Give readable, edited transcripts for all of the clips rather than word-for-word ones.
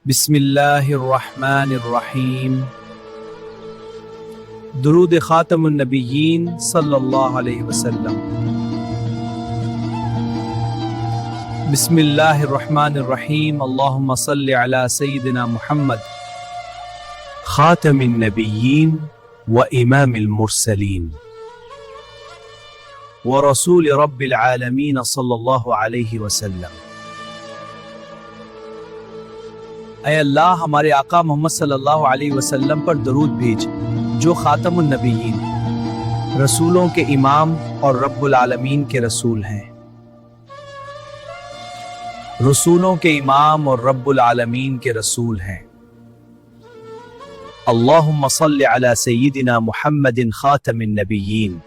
بسم اللہ الرحمن الرحیم۔ درود خاتم النبیین صلی اللہ علیہ وسلم۔ بسم اللہ الرحمن الرحیم۔ اللہم صلی علی سیدنا محمد خاتم النبیین و امام المرسلین ورسول رب العالمین صلی اللہ علیہ وسلم۔ اے اللہ ہمارے آقا محمد صلی اللہ علیہ وسلم پر درود بھیج جو خاتم النبیین، رسولوں کے امام اور رب العالمین کے رسول ہیں۔ رسولوں کے امام اور رب العالمین کے رسول ہیں۔ اللہم صلی علی سیدنا محمد خاتم النبیین۔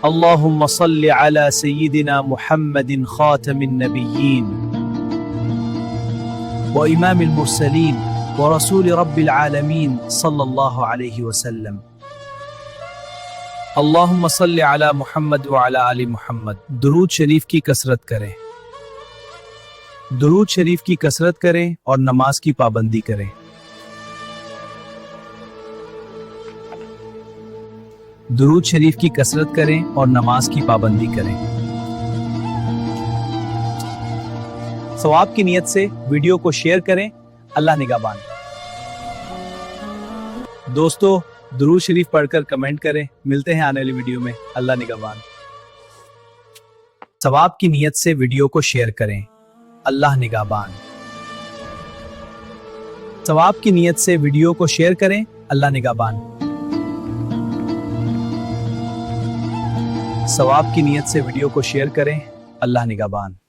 اللہم صلی علی سیدنا محمد خاتم النبیین وإمام المرسلین ورسول رب العالمین صلی اللہ علیہ وسلم۔ اللہم صلی علی محمد وعلی آل محمد۔ درود شریف کی کثرت کریں، درود شریف کی کثرت کریں اور نماز کی پابندی کریں۔ درود شریف کی کثرت کریں اور نماز کی پابندی کریں۔ ثواب کی نیت سے ویڈیو کو شیئر کریں۔ اللہ نگہبان۔ دوستو درود شریف پڑھ کر کمنٹ کریں۔ ملتے ہیں آنے والی ویڈیو میں۔ اللہ نگہبان۔ ثواب کی نیت سے ویڈیو کو شیئر کریں۔ اللہ نگہبان۔ ثواب کی نیت سے ویڈیو کو شیئر کریں۔ اللہ نگہبان۔ ثواب کی نیت سے ویڈیو کو شیئر کریں۔ اللہ نگہبان۔